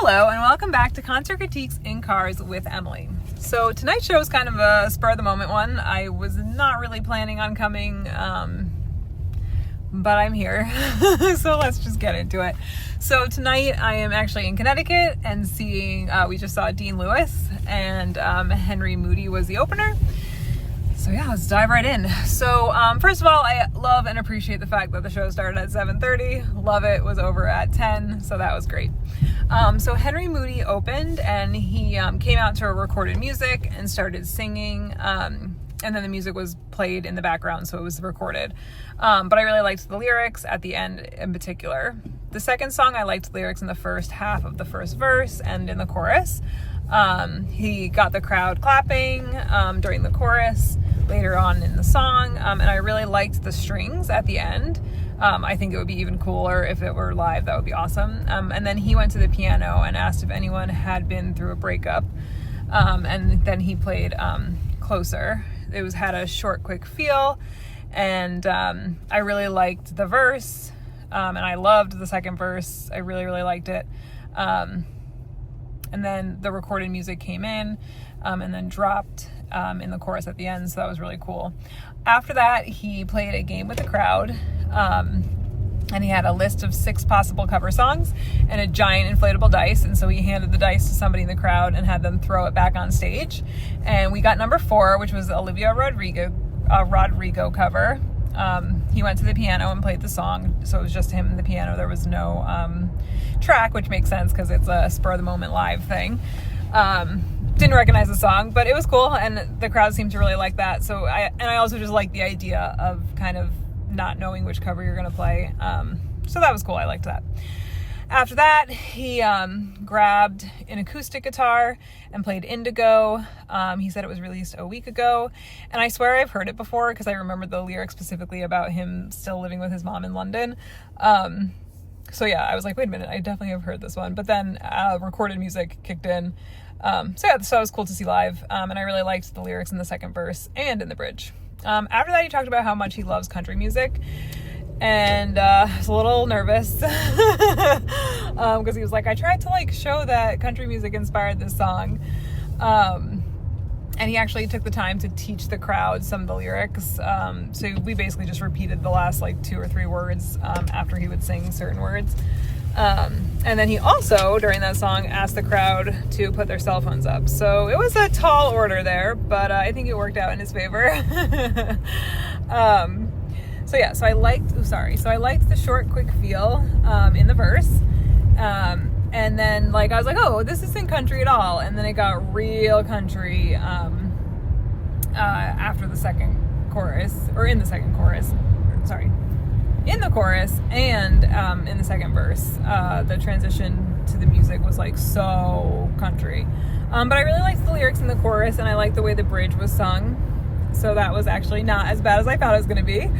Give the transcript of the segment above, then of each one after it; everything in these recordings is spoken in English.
Hello and welcome back to Concert Critiques in Cars with Emily. So tonight's show is kind of a spur of the moment one. I was not really planning on coming, but I'm here. So let's just get into it. So tonight I am actually in Connecticut and seeing, we just saw Dean Lewis and Henry Moodie was the opener. So yeah, let's dive right in. So first of all, I love and appreciate the fact that the show started at 7:30. Love it, was over at 10, so that was great. So Henry Moodie opened and he came out to a recorded music and started singing. And then the music was played in the background, so it was recorded. But I really liked the lyrics at the end in particular. The second song, I liked the lyrics in the first half of the first verse and in the chorus. He got the crowd clapping during the chorus later on in the song, and I really liked the strings at the end. I think it would be even cooler if it were live. That would be awesome. And then he went to the piano and asked if anyone had been through a breakup, and then he played Closer. It had a short, quick feel, and I really liked the verse, and I loved the second verse. I really, really liked it. And then the recorded music came in and then dropped in the chorus at the end, so that was really cool. After that, he played a game with the crowd, and he had a list of 6 possible cover songs and a giant inflatable dice, and so he handed the dice to somebody in the crowd and had them throw it back on stage. And we got number 4, which was Olivia Rodrigo cover. He went to the piano and played the song, so it was just him and the piano. There was no track, which makes sense because it's a spur-of-the-moment live thing. Didn't recognize the song, but it was cool, and the crowd seemed to really like that. So I also just like the idea of kind of not knowing which cover you're going to play. So that was cool. I liked that. After that, he grabbed an acoustic guitar and played Indigo. He said it was released a week ago, and I swear I've heard it before because I remember the lyrics specifically about him still living with his mom in London. So yeah, I was like, wait a minute, I definitely have heard this one. But then recorded music kicked in. So it was cool to see live, and I really liked the lyrics in the second verse and in the bridge. After that, he talked about how much he loves country music, and I was a little nervous because he was like, I tried to show that country music inspired this song, and he actually took the time to teach the crowd some of the lyrics. So we basically just repeated the last 2 or 3 words after he would sing certain words. And then he also, during that song, asked the crowd to put their cell phones up. So it was a tall order there, but I think it worked out in his favor. So I liked the short, quick feel in the verse. And then I was like, oh, this isn't country at all. And then it got real country after the second chorus, or in the second chorus. In the chorus and in the second verse. The transition to the music was so country. But I really liked the lyrics in the chorus, and I liked the way the bridge was sung. So that was actually not as bad as I thought it was going to be.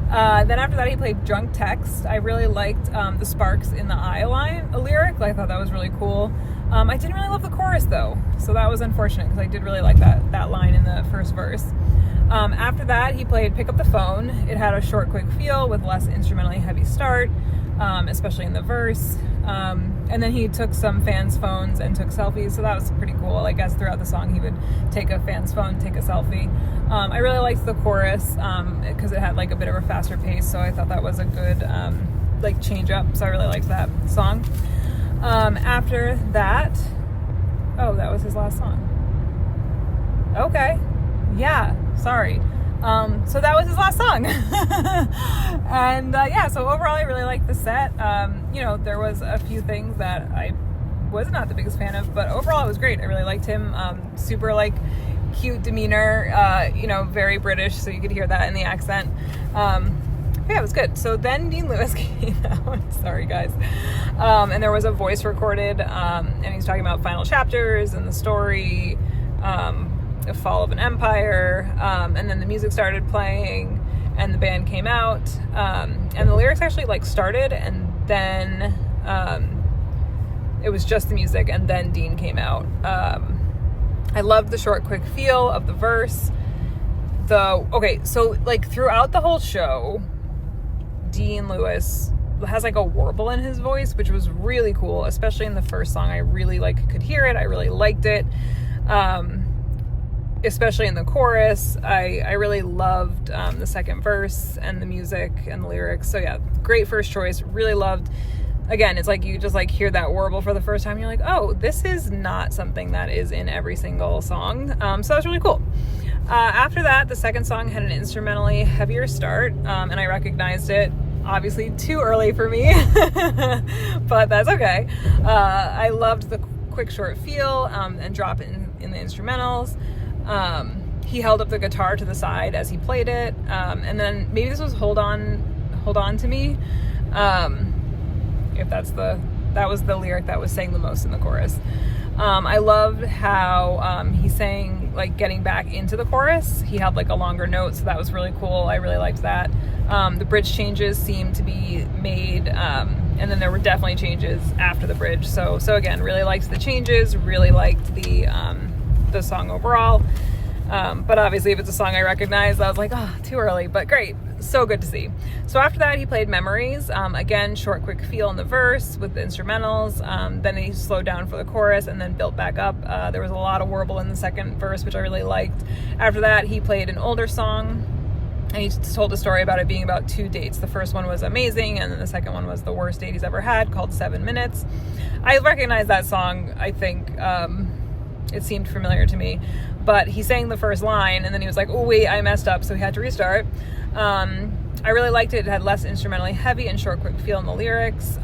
Then after that, he played Drunk Text. I really liked the Sparks in the Eye line, a lyric. I thought that was really cool. I didn't really love the chorus though, so that was unfortunate because I did really like that line in the first verse. After that, he played Pick Up the Phone. It had a short, quick feel with less instrumentally heavy start, especially in the verse. And then he took some fans' phones and took selfies, so that was pretty cool. I guess throughout the song, he would take a fan's phone, take a selfie. I really liked the chorus because it had a bit of a faster pace, so I thought that was a good change up. So I really liked that song. After that, that was his last song. Okay. Yeah, sorry. So that was his last song. And so overall I really liked the set. There was a few things that I was not the biggest fan of, but overall it was great. I really liked him. Super cute demeanor, very British, so you could hear that in the accent. It was good. So then Dean Lewis came out. Sorry, guys. And there was a voice recorded, and he's talking about final chapters and the story, the fall of an empire, and then the music started playing, and the band came out, and the lyrics actually started, and then it was just the music, and then Dean came out. I loved the short, quick feel of the verse. Throughout the whole show, Dean Lewis has like a warble in his voice, which was really cool, especially in the first song. I really could hear it. I really liked it. Especially in the chorus. I really loved the second verse and the music and the lyrics. So yeah, great first choice. Really loved. Again, it's like you just like hear that warble for the first time. You're like, oh, this is not something that is in every single song. So that was really cool. After that, the second song had an instrumentally heavier start, and I recognized it. Obviously too early for me, but that's okay. I loved the quick short feel and drop in the instrumentals. He held up the guitar to the side as he played it, and then maybe this was Hold On to Me, if that was the lyric that was sang the most in the chorus. I loved how he sang like getting back into the chorus. He had like a longer note, so that was really cool. I really liked that. The bridge changes seemed to be made, and then there were definitely changes after the bridge. So again, really liked the changes. Really liked the song overall. But obviously, if it's a song I recognize, I was like, oh, too early, but great. So good to see. So after that, he played Memories. Again, short, quick feel in the verse with the instrumentals. Then he slowed down for the chorus and then built back up. There was a lot of warble in the second verse, which I really liked. After that, he played an older song. And he told a story about it being about 2 dates. The first one was amazing, and then the second one was the worst date he's ever had, called 7 Minutes. I recognize that song. I think it seemed familiar to me. But he sang the first line, and then he was like, oh, wait, I messed up, so he had to restart. I really liked it. It had less instrumentally heavy and short, quick feel in the lyrics.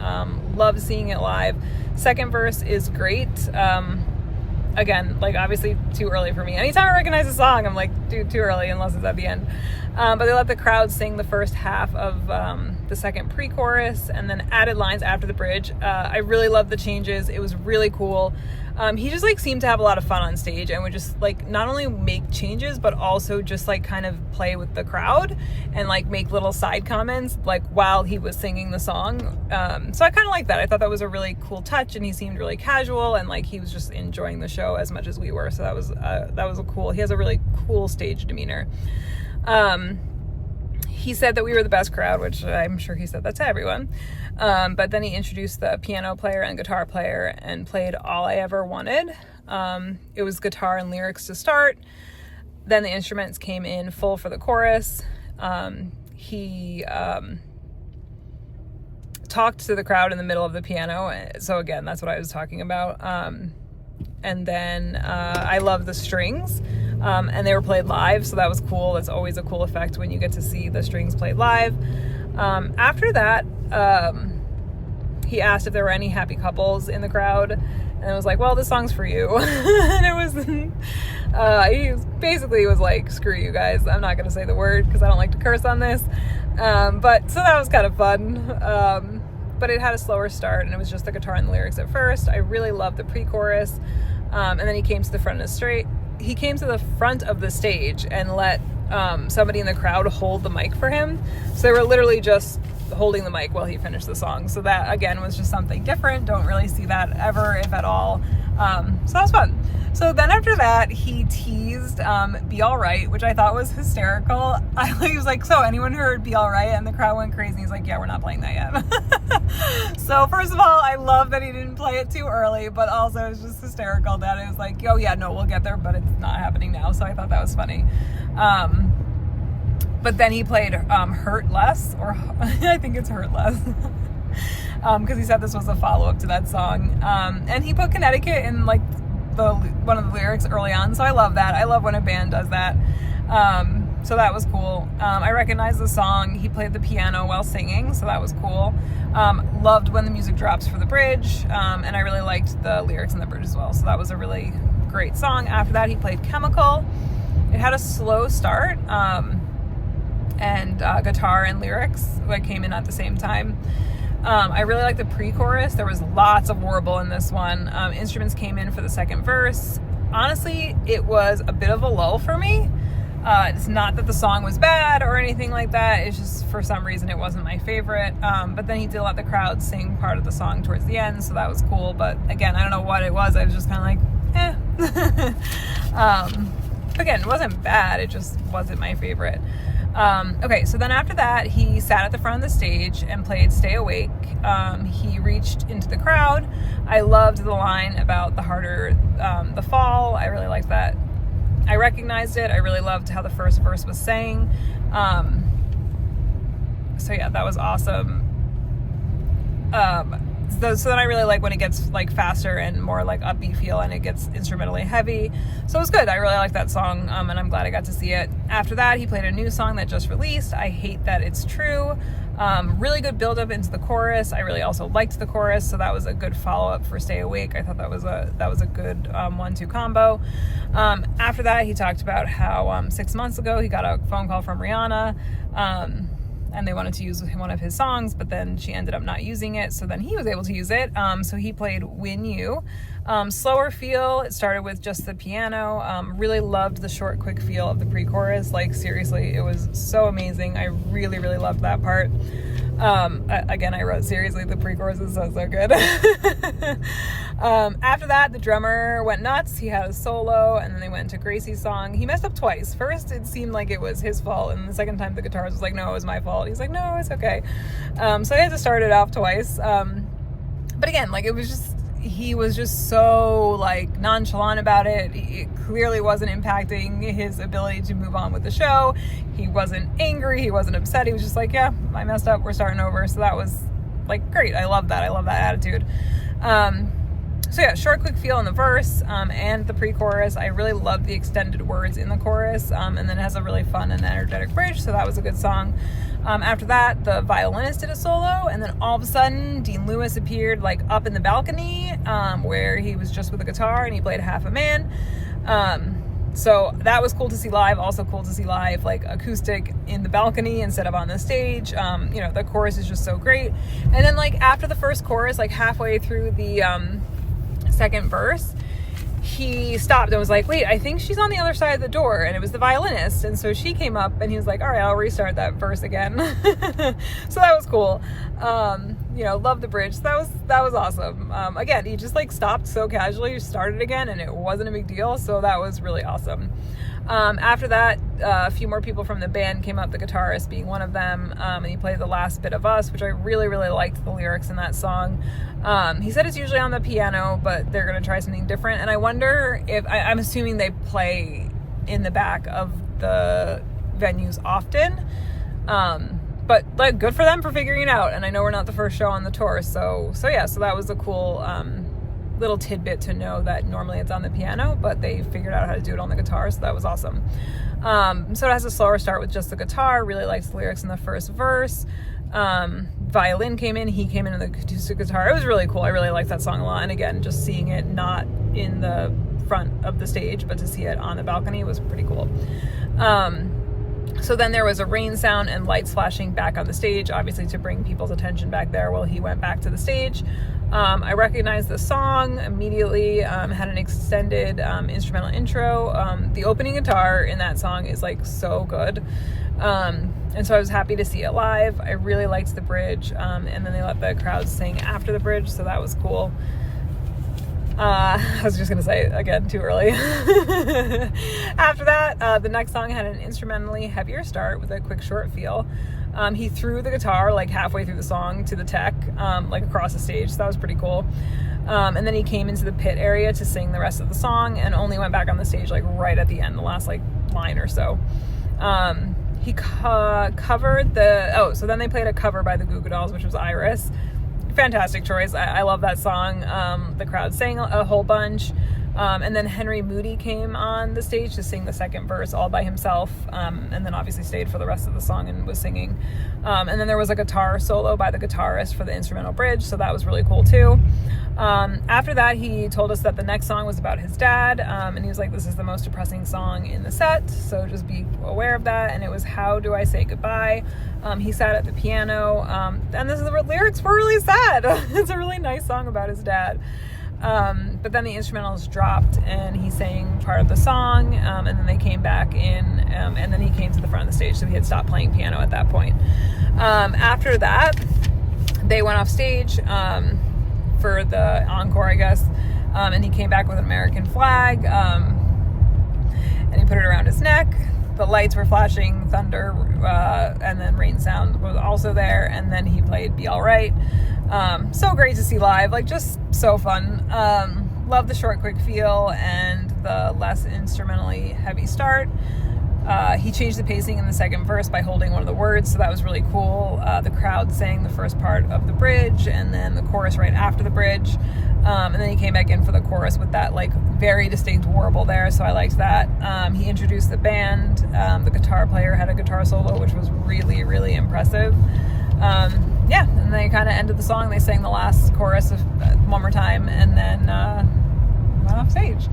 Loved seeing it live. Second verse is great. Again, like obviously too early for me. Anytime I recognize a song, I'm like, dude, too early, unless it's at the end. But they let the crowd sing the first half of the second pre-chorus and then added lines after the bridge. I really loved the changes. It was really cool. He just like seemed to have a lot of fun on stage and would just like not only make changes, but also just like kind of play with the crowd and like make little side comments like while he was singing the song. So I kind of like that. I thought that was a really cool touch, and he seemed really casual and like he was just enjoying the show as much as we were. So that was a cool. He has a really cool stage demeanor. He said that we were the best crowd, which I'm sure he said that to everyone. But then he introduced the piano player and guitar player and played All I Ever Wanted. It was guitar and lyrics to start. Then the instruments came in full for the chorus. He talked to the crowd in the middle of the piano. So again, that's what I was talking about. And then I love the strings. And they were played live, so that was cool. That's always a cool effect when you get to see the strings played live. After that, he asked if there were any happy couples in the crowd, and I was like, well, this song's for you. And it was, he was like, screw you guys, I'm not going to say the word because I don't like to curse on this. But so that was kind of fun. But it had a slower start, and it was just the guitar and the lyrics at first. I really loved the pre-chorus. And then he came to the front of the stage and let somebody in the crowd hold the mic for him. So they were literally just holding the mic while he finished the song. So that, again, was just something different. Don't really see that ever, if at all. So that was fun. So then after that, he teased Be Alright, which I thought was hysterical. He was like, so anyone heard Be Alright? And the crowd went crazy. He's like, yeah, we're not playing that yet. So first of all, I love that he didn't play it too early, but also it's just hysterical that it was like, oh yeah, no, we'll get there, but it's not happening now. So I thought that was funny. But then he played Hurt Less, or I think it's Hurt Less. Because he said this was a follow-up to that song. And he put Connecticut in like one of the lyrics early on, so I love that. I love when a band does that. So that was cool. I recognized the song. He played the piano while singing, so that was cool. Loved when the music drops for the bridge, and I really liked the lyrics in the bridge as well, so that was a really great song. After that, he played Chemical. It had a slow start, and guitar and lyrics like came in at the same time. I really liked the pre-chorus. There was lots of warble in this one. Instruments came in for the second verse. Honestly, it was a bit of a lull for me. It's not that the song was bad or anything like that. It's just for some reason it wasn't my favorite. But then he did let the crowd sing part of the song towards the end, so that was cool. But again, I don't know what it was. I was just kind of like, eh. Again, it wasn't bad. It just wasn't my favorite. Okay, so then after that, he sat at the front of the stage and played Stay Awake. He reached into the crowd. I loved the line about the harder the fall. I really liked that. I recognized it. I really loved how the first verse was sang. So yeah, that was awesome. So then I really like when it gets like faster and more like upbeat feel, and it gets instrumentally heavy. So it was good. I really like that song, and I'm glad I got to see it. After that, he played a new song that just released, I Hate That It's True. Really good build up into the chorus. I really also liked the chorus, so that was a good follow up for Stay Awake. I thought that was a good 1-2 combo. After that, he talked about how 6 months ago he got a phone call from Rihanna. And they wanted to use one of his songs, but then she ended up not using it, so then he was able to use it. So he played Win You. Slower feel, it started with just the piano. Really loved the short, quick feel of the pre-chorus. Like, seriously, it was so amazing. I really, really loved that part. Again, I wrote, seriously, the pre-chorus is so good. After that, the drummer went nuts. He had a solo, and then they went into Gracie's song. He messed up twice. First, it seemed like it was his fault, and the second time, the guitarist was like, no, it was my fault. He's like, no, it's okay. So I had to start it off twice. But again, like, he was just so like nonchalant about it. It clearly wasn't impacting his ability to move on with the show. He wasn't angry. He wasn't upset. He was just like, yeah, I messed up. We're starting over. So that was like great. I love that. I love that attitude. So yeah, short, quick feel in the verse, and the pre-chorus. I really love the extended words in the chorus, and then it has a really fun and energetic bridge, so that was a good song. After that, the violinist did a solo, and then all of a sudden, Dean Lewis appeared like up in the balcony, where he was just with a guitar, and he played Half a Man. So that was cool to see live. Also cool to see live, like acoustic in the balcony instead of on the stage. The chorus is just so great. And then like after the first chorus, like halfway through the second verse, he stopped and was like, wait, I think she's on the other side of the door, and it was the violinist. And so she came up and he was like, all right, I'll restart that verse again. So that was cool. Love the bridge. So that was awesome. Again, he just like stopped so casually, started again, and it wasn't a big deal. So that was really awesome. After that, a few more people from the band came up, the guitarist being one of them, and he played The Last Bit of Us, which I really, really liked the lyrics in that song. He said it's usually on the piano, but they're going to try something different. And I wonder if, I'm assuming they play in the back of the venues often. But like, good for them for figuring it out. And I know we're not the first show on the tour. So that was a cool, little tidbit to know that normally it's on the piano, but they figured out how to do it on the guitar, so that was awesome. So it has a slower start with just the guitar. Really liked the lyrics in the first verse. Violin came in, he came in the acoustic guitar. It was really cool. I really liked that song a lot, and again, just seeing it not in the front of the stage, but to see it on the balcony was pretty cool. So then there was a rain sound and lights flashing back on the stage, obviously to bring people's attention back there while he went back to the stage. I recognized the song immediately, had an extended instrumental intro. The opening guitar in that song is like so good. And so I was happy to see it live. I really liked the bridge. And then they let the crowd sing after the bridge, so that was cool. I was just going to say, again, too early. After that, the next song had an instrumentally heavier start with a quick, short feel. He threw the guitar like halfway through the song to the tech, like across the stage. So that was pretty cool. And then he came into the pit area to sing the rest of the song and only went back on the stage like right at the end, the last like line or so. He covered so then they played a cover by the Goo Goo Dolls, which was Iris. Fantastic choice. I love that song. The crowd sang a whole bunch. And then Henry Moodie came on the stage to sing the second verse all by himself, and then obviously stayed for the rest of the song and was singing. And then there was a guitar solo by the guitarist for the instrumental bridge, so that was really cool too. After that, he told us that the next song was about his dad, and he was like, this is the most depressing song in the set, so just be aware of that. And it was How Do I Say Goodbye. He sat at the piano, and the lyrics were really sad. It's a really nice song about his dad. But then the instrumentals dropped and he sang part of the song, and then they came back in, and then he came to the front of the stage, so he had stopped playing piano at that point. After that, they went off stage for the encore, I guess, and he came back with an American flag, and he put it around his neck. the lights were flashing, thunder, and then rain sound was also there. And then he played Be All Right. So great to see live, like just so fun. Love the short, quick feel and the less instrumentally heavy start. He changed the pacing in the second verse by holding one of the words, so that was really cool. The crowd sang the first part of the bridge and then the chorus right after the bridge. And then he came back in for the chorus with that like very distinct warble there, so I liked that. He introduced the band. The guitar player had a guitar solo, which was really, really impressive. Yeah, and they kind of ended the song. They sang the last chorus one more time and then went off stage.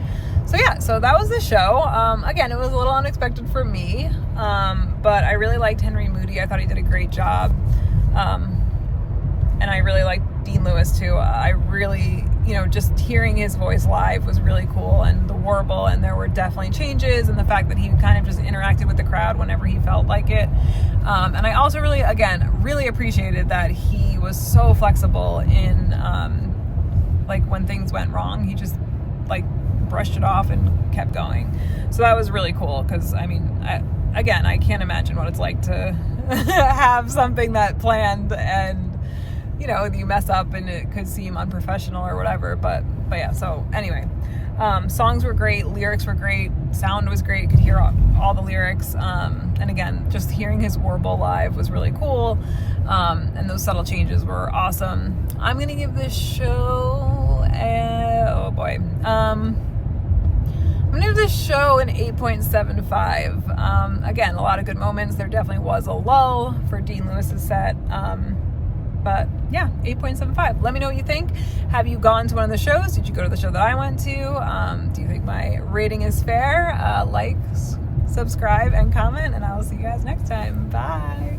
So yeah, so that was the show. Again, it was a little unexpected for me, but I really liked Henry Moodie. I thought he did a great job. And I really liked Dean Lewis too. I really, just hearing his voice live was really cool, and the warble, and there were definitely changes, and the fact that he kind of just interacted with the crowd whenever he felt like it. And I also really appreciated that he was so flexible in, like when things went wrong, he just like brushed it off and kept going. So that was really cool, because I can't imagine what it's like to have something that planned and you mess up and it could seem unprofessional or whatever, but yeah. So anyway, songs were great, lyrics were great, sound was great, could hear all the lyrics, and again, just hearing his warble live was really cool, and those subtle changes were awesome. I'm gonna give this show I'm gonna give this show an 8.75. Again, a lot of good moments. There definitely was a lull for Dean Lewis's set. But yeah, 8.75. Let me know what you think. Have you gone to one of the shows? Did you go to the show that I went to? Do you think my rating is fair? Like, subscribe, and comment, and I will see you guys next time. Bye.